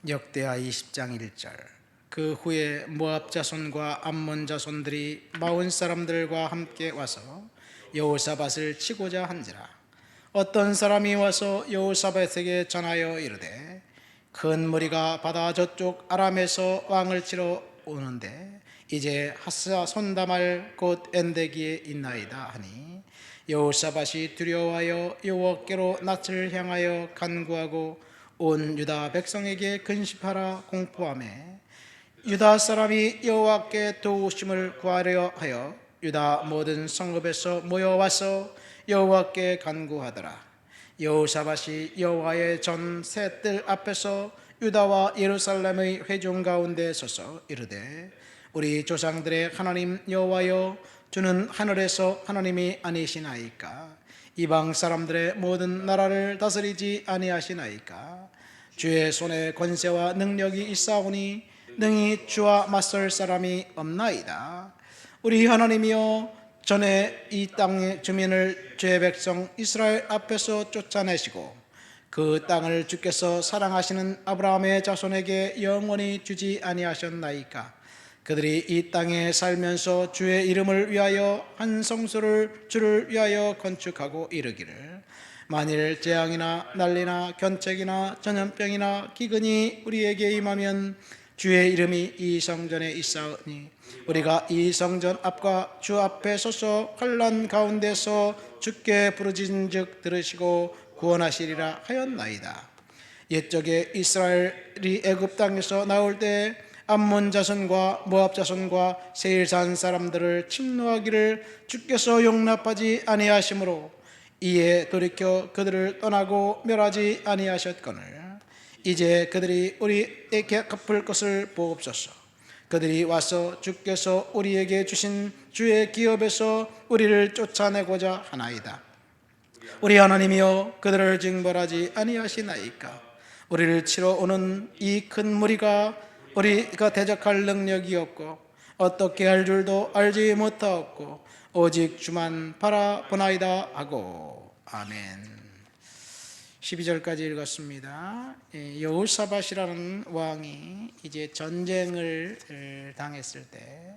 역대하 20장 1절. 그 후에 모압 자손과 암몬 자손들이 마온 사람들과 함께 와서 여호사밧을 치고자 한지라. 어떤 사람이 와서 여호사밧에게 전하여 이르되, 큰 무리가 바다 저쪽 아람에서 왕을 치러 오는데 이제 하사 손다말 곧 엔데기에 있나이다 하니, 여호사밧이 두려워하여 여호와께로 낯을 향하여 간구하고 온 유다 백성에게 근심하라 공포하며, 유다 사람이 여호와께 도우심을 구하려 하여 유다 모든 성읍에서 모여와서 여호와께 간구하더라. 여호사밧이 여호와의 전 셋들 앞에서 유다와 예루살렘의 회중 가운데 서서 이르되, 우리 조상들의 하나님 여호와여, 주는 하늘에서 하나님이 아니시나이까? 이방 사람들의 모든 나라를 다스리지 아니하시나이까? 주의 손에 권세와 능력이 있사오니 능히 주와 맞설 사람이 없나이다. 우리 하나님이여, 전에 이 땅의 주민을 주의 백성 이스라엘 앞에서 쫓아내시고 그 땅을 주께서 사랑하시는 아브라함의 자손에게 영원히 주지 아니하셨나이까? 그들이 이 땅에 살면서 주의 이름을 위하여 한 성소를 주를 위하여 건축하고 이르기를, 만일 재앙이나 난리나 견책이나 전염병이나 기근이 우리에게 임하면 주의 이름이 이 성전에 있사오니 우리가 이 성전 앞과 주 앞에 서서 환난 가운데서 주께 부르짖은즉 들으시고 구원하시리라 하였나이다. 옛적에 이스라엘이 애굽 땅에서 나올 때 암몬 자손과 모압 자손과 세일산 사람들을 침노하기를 주께서 용납하지 아니하시므로 이에 돌이켜 그들을 떠나고 멸하지 아니하셨거늘, 이제 그들이 우리에게 갚을 것을 보옵소서. 그들이 와서 주께서 우리에게 주신 주의 기업에서 우리를 쫓아내고자 하나이다. 우리 하나님이여, 그들을 징벌하지 아니하시나이까? 우리를 치러 오는 이 큰 무리가 우리가 대적할 능력이 없고 어떻게 할 줄도 알지 못하옵고 오직 주만 바라보나이다 하고. 아멘. 12절까지 읽었습니다. 여호사밧이라는 왕이 이제 전쟁을 당했을 때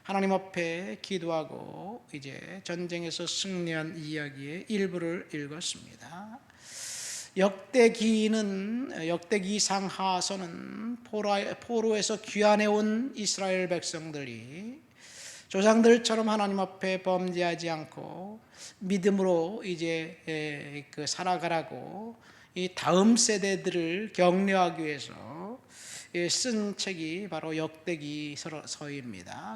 하나님 앞에 기도하고 이제 전쟁에서 승리한 이야기의 일부를 읽었습니다. 역대기 상하서는 포로에서 귀환해온 이스라엘 백성들이 조상들처럼 하나님 앞에 범죄하지 않고 믿음으로 이제 살아가라고 이 다음 세대들을 격려하기 위해서 쓴 책이 바로 역대기서입니다.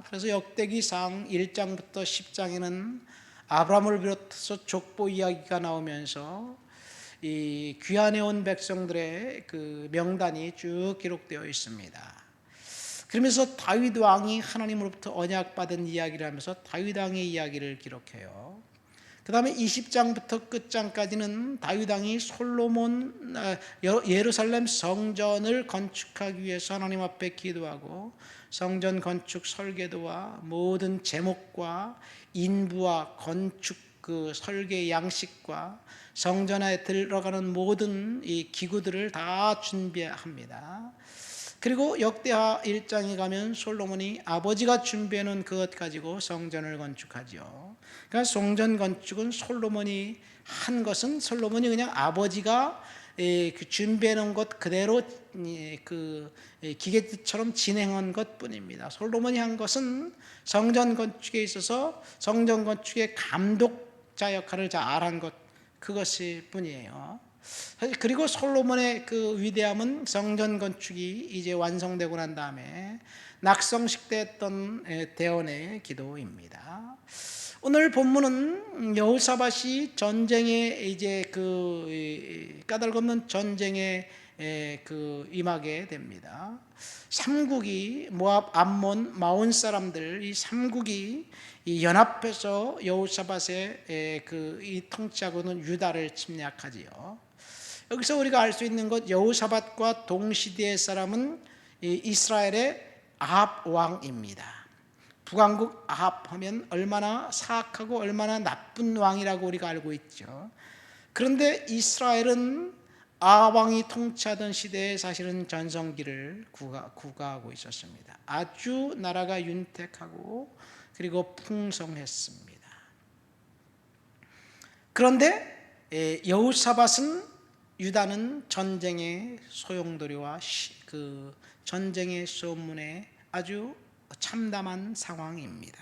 그래서 역대기상 1장부터 10장에는 아브라함을 비롯해서 족보 이야기가 나오면서 이 귀환해온 백성들의 그 명단이 쭉 기록되어 있습니다. 그러면서 다윗 왕이 하나님으로부터 언약받은 이야기를 하면서 다윗 왕의 이야기를 기록해요. 그 다음에 20장부터 끝장까지는 다윗 왕이 솔로몬 예루살렘 성전을 건축하기 위해서 하나님 앞에 기도하고 성전 건축 설계도와 모든 제목과 인부와 건축 그 설계 양식과 성전에 들어가는 모든 이 기구들을 다 준비합니다. 그리고 역대하 1장에 가면 솔로몬이 아버지가 준비해 놓은 그것 가지고 성전을 건축하죠. 그러니까 성전 건축은 솔로몬이 한 것은 솔로몬이 그냥 아버지가 준비해 놓은 것 그대로 그 기계처럼 진행한 것뿐입니다. 솔로몬이 한 것은 성전 건축에 있어서 성전 건축의 감독자 역할을 잘한 것, 그것이 뿐이에요. 그리고 솔로몬의 그 위대함은 성전 건축이 이제 완성되고 난 다음에 낙성식 때 했던 대언의 기도입니다. 오늘 본문은 여호사밧이 전쟁에 이제 그 까닭없는 전쟁에 그 임하게 됩니다. 삼국이 모압, 암몬, 마온 사람들 이 삼국이 이 연합해서 여호사밧의 그 이 통치하고는 유다를 침략하지요. 여기서 우리가 알 수 있는 것, 여호사밧과 동시대의 사람은 이스라엘의 아합 왕입니다. 북왕국 아합 하면 얼마나 사악하고 얼마나 나쁜 왕이라고 우리가 알고 있죠. 그런데 이스라엘은 아왕이 통치하던 시대에 사실은 전성기를 구가하고 있었습니다. 아주 나라가 윤택하고 그리고 풍성했습니다. 그런데 여호사밧은 유다는 전쟁의 소용돌이와 그 전쟁의 소문에 아주 참담한 상황입니다.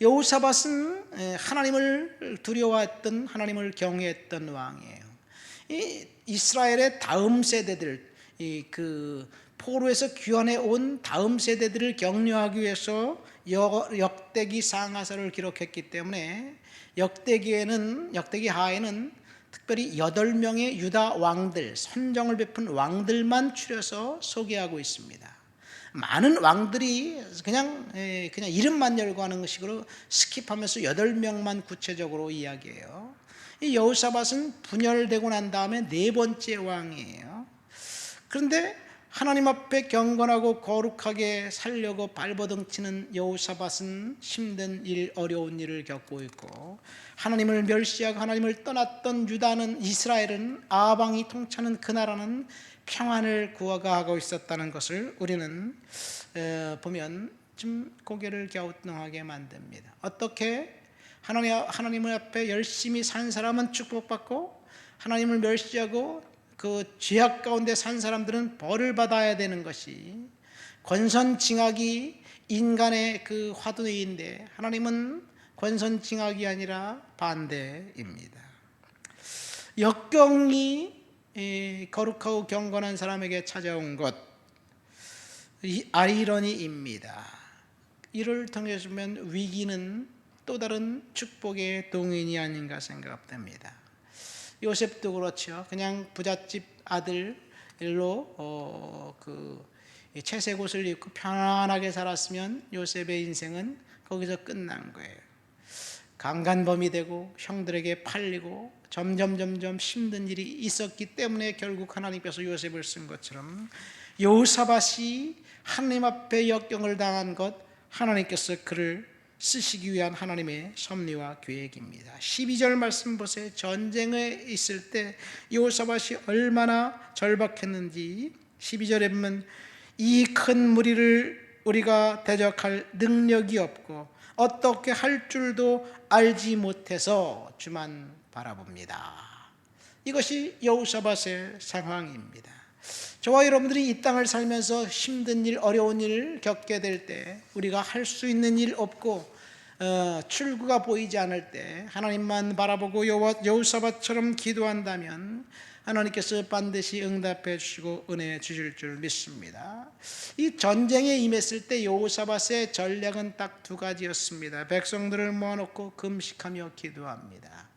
여호사밧은 하나님을 두려워했던, 하나님을 경외했던 왕이에요. 이 이스라엘의 다음 세대들, 그 포로에서 귀환해 온 다음 세대들을 격려하기 위해서 역대기 상하서를 기록했기 때문에 역대기 하에는 특별히 8명의 유다 왕들, 선정을 베푼 왕들만 추려서 소개하고 있습니다. 많은 왕들이 그냥 이름만 열거하는 식으로 스킵하면서 8명만 구체적으로 이야기해요. 이 여호사밧은 분열되고 난 다음에 4번째 왕이에요. 그런데 하나님 앞에 경건하고 거룩하게 살려고 발버둥치는 여호사밧은 힘든 일, 어려운 일을 겪고 있고, 하나님을 멸시하고 하나님을 떠났던 이스라엘은, 아방이 통치하는 그 나라는 평안을 구하고 있었다는 것을 우리는 보면 좀 고개를 갸우뚱하게 만듭니다. 어떻게 하나님 앞에 열심히 산 사람은 축복받고, 하나님을 멸시하고 그 죄악 가운데 산 사람들은 벌을 받아야 되는 것이 권선징악이 인간의 그 화두인데, 하나님은 권선징악이 아니라 반대입니다. 역경이 거룩하고 경건한 사람에게 찾아온 것, 이 아이러니입니다. 이를 통해서 보면 위기는 또 다른 축복의 동인이 아닌가 생각됩니다. 요셉도 그렇죠. 그냥 부잣집 아들로 채색 옷을 입고 편안하게 살았으면 요셉의 인생은 거기서 끝난 거예요. 강간범이 되고 형들에게 팔리고 점점 힘든 일이 있었기 때문에 결국 하나님께서 요셉을 쓴 것처럼, 여호사밧이 하나님 앞에 역경을 당한 것, 하나님께서 그를 쓰시기 위한 하나님의 섭리와 계획입니다. 12절 말씀 보세요. 전쟁에 있을 때 여호사밧이 얼마나 절박했는지 12절에 보면, 이 큰 무리를 우리가 대적할 능력이 없고 어떻게 할 줄도 알지 못해서 주만 바라봅니다. 이것이 여호사밧의 상황입니다. 저와 여러분들이 이 땅을 살면서 힘든 일, 어려운 일을 겪게 될 때, 우리가 할 수 있는 일 없고 출구가 보이지 않을 때 하나님만 바라보고 여호사밧처럼 기도한다면 하나님께서 반드시 응답해 주시고 은혜 주실 줄 믿습니다. 이 전쟁에 임했을 때 여호사밧의 전략은 딱 2가지였습니다. 백성들을 모아놓고 금식하며 기도합니다.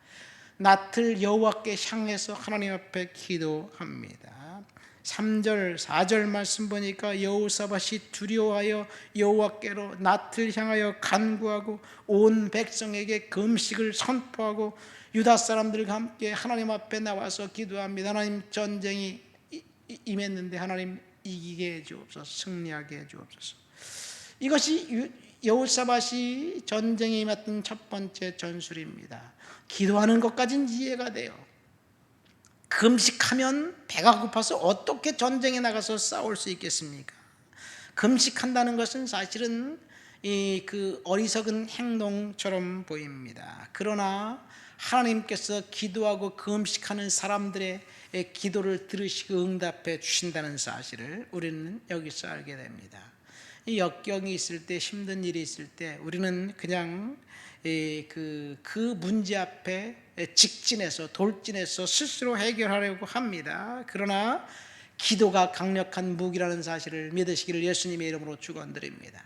낫을 여호와께 향해서 하나님 앞에 기도합니다. 3절 4절 말씀 보니까 여호사밧이 두려워하여 여호와께로 낫을 향하여 간구하고 온 백성에게 금식을 선포하고 유다 사람들과 함께 하나님 앞에 나와서 기도합니다. 하나님, 전쟁이 임했는데 하나님 이기게 해주옵소서, 승리하게 해주옵소서. 이것이 여호사밧이 전쟁에 임했던 첫 번째 전술입니다. 기도하는 것까지는 이해가 돼요. 금식하면 배가 고파서 어떻게 전쟁에 나가서 싸울 수 있겠습니까? 금식한다는 것은 사실은 그 어리석은 행동처럼 보입니다. 그러나 하나님께서 기도하고 금식하는 사람들의 기도를 들으시고 응답해 주신다는 사실을 우리는 여기서 알게 됩니다. 이 역경이 있을 때, 힘든 일이 있을 때 우리는 그냥 그 문제 앞에 직진해서 돌진해서 스스로 해결하려고 합니다. 그러나 기도가 강력한 무기라는 사실을 믿으시기를 예수님의 이름으로 축원드립니다.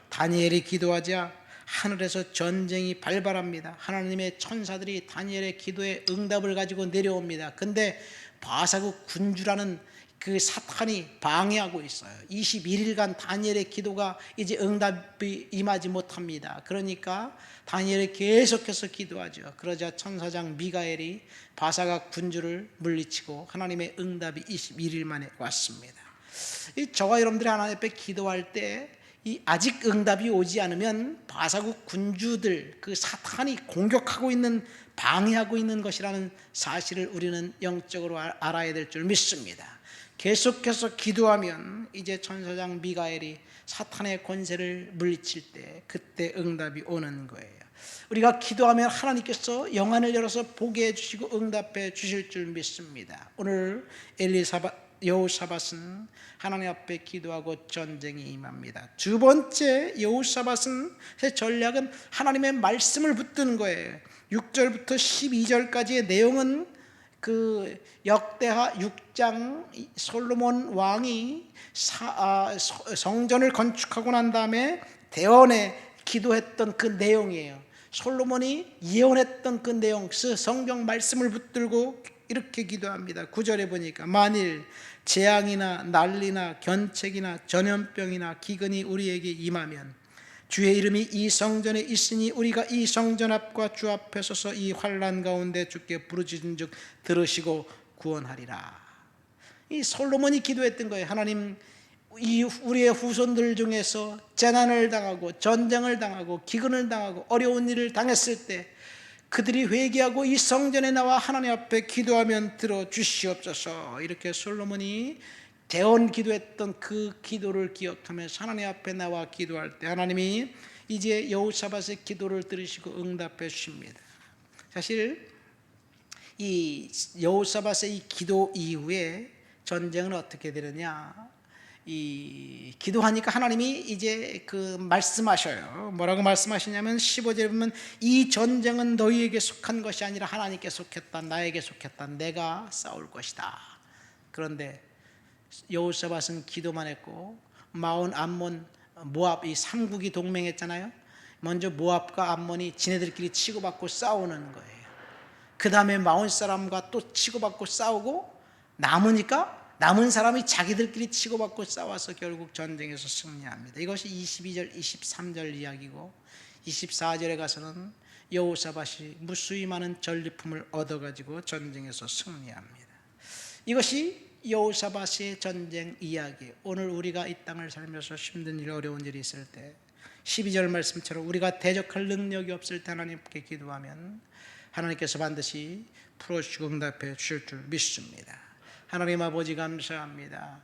다니엘이 기도하자 하늘에서 전쟁이 발발합니다. 하나님의 천사들이 다니엘의 기도에 응답을 가지고 내려옵니다. 근데 바사국 군주라는 그 사탄이 방해하고 있어요. 21일간 다니엘의 기도가 이제 응답이 임하지 못합니다. 그러니까 다니엘이 계속해서 기도하죠. 그러자 천사장 미가엘이 바사각 군주를 물리치고 하나님의 응답이 21일 만에 왔습니다. 저와 여러분들이 하나님 앞에 기도할 때 이 아직 응답이 오지 않으면 바사국 군주들, 그 사탄이 공격하고 있는, 방해하고 있는 것이라는 사실을 우리는 영적으로 알아야 될 줄 믿습니다. 계속해서 기도하면 이제 천사장 미가엘이 사탄의 권세를 물리칠 때 그때 응답이 오는 거예요. 우리가 기도하면 하나님께서 영안을 열어서 보게 해주시고 응답해 주실 줄 믿습니다. 오늘 여호사밧은 하나님 앞에 기도하고 전쟁이 임합니다. 두 번째 여호사밧은 전략은 하나님의 말씀을 붙드는 거예요. 6절부터 12절까지의 내용은 그 역대하 6장 솔로몬 왕이 성전을 건축하고 난 다음에 대원에 기도했던 그 내용이에요. 솔로몬이 예언했던 그 내용, 그 성경 말씀을 붙들고 이렇게 기도합니다. 9절에 보니까 만일 재앙이나 난리나 견책이나 전염병이나 기근이 우리에게 임하면 주의 이름이 이 성전에 있으니 우리가 이 성전 앞과 주 앞에 서서 이 환난 가운데 주께 부르짖은즉 들으시고 구원하리라. 이 솔로몬이 기도했던 거예요. 하나님, 이 우리의 후손들 중에서 재난을 당하고 전쟁을 당하고 기근을 당하고 어려운 일을 당했을 때 그들이 회개하고 이 성전에 나와 하나님 앞에 기도하면 들어주시옵소서. 이렇게 솔로몬이 대언 기도했던 그 기도를 기억하면서 하나님 앞에 나와 기도할 때 하나님이 이제 여호사밧의 기도를 들으시고 응답해 주십니다. 사실 이 여호사밧의 이 기도 이후에 전쟁은 어떻게 되느냐, 이 기도하니까 하나님이 이제 그 말씀하셔요. 뭐라고 말씀하시냐면 15절에 보면 이 전쟁은 너희에게 속한 것이 아니라 하나님께 속했다, 나에게 속했다, 내가 싸울 것이다. 그런데 여호사밧은 기도만 했고 마온, 암몬, 모압 이 3국이 동맹했잖아요. 먼저 모압과 암몬이 지네들끼리 치고받고 싸우는 거예요. 그 다음에 마온 사람과 또 치고받고 싸우고 남은 사람이 자기들끼리 치고받고 싸워서 결국 전쟁에서 승리합니다. 이것이 22절, 23절 이야기고 24절에 가서는 여호사밧이 무수히 많은 전리품을 얻어가지고 전쟁에서 승리합니다. 이것이 여호사밧의 전쟁 이야기. 오늘 우리가 이 땅을 살면서 힘든 일, 어려운 일이 있을 때 12절 말씀처럼 우리가 대적할 능력이 없을 때 하나님께 기도하면 하나님께서 반드시 풀어주시고 응답해 주실 줄 믿습니다. 하나님 아버지 감사합니다.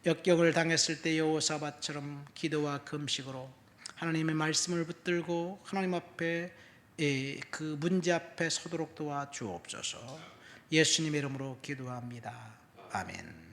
역경을 당했을 때 여호사밧처럼 기도와 금식으로 하나님의 말씀을 붙들고 하나님 앞에 그 문제 앞에 서도록 도와주옵소서. 예수님의 이름으로 기도합니다. 아멘.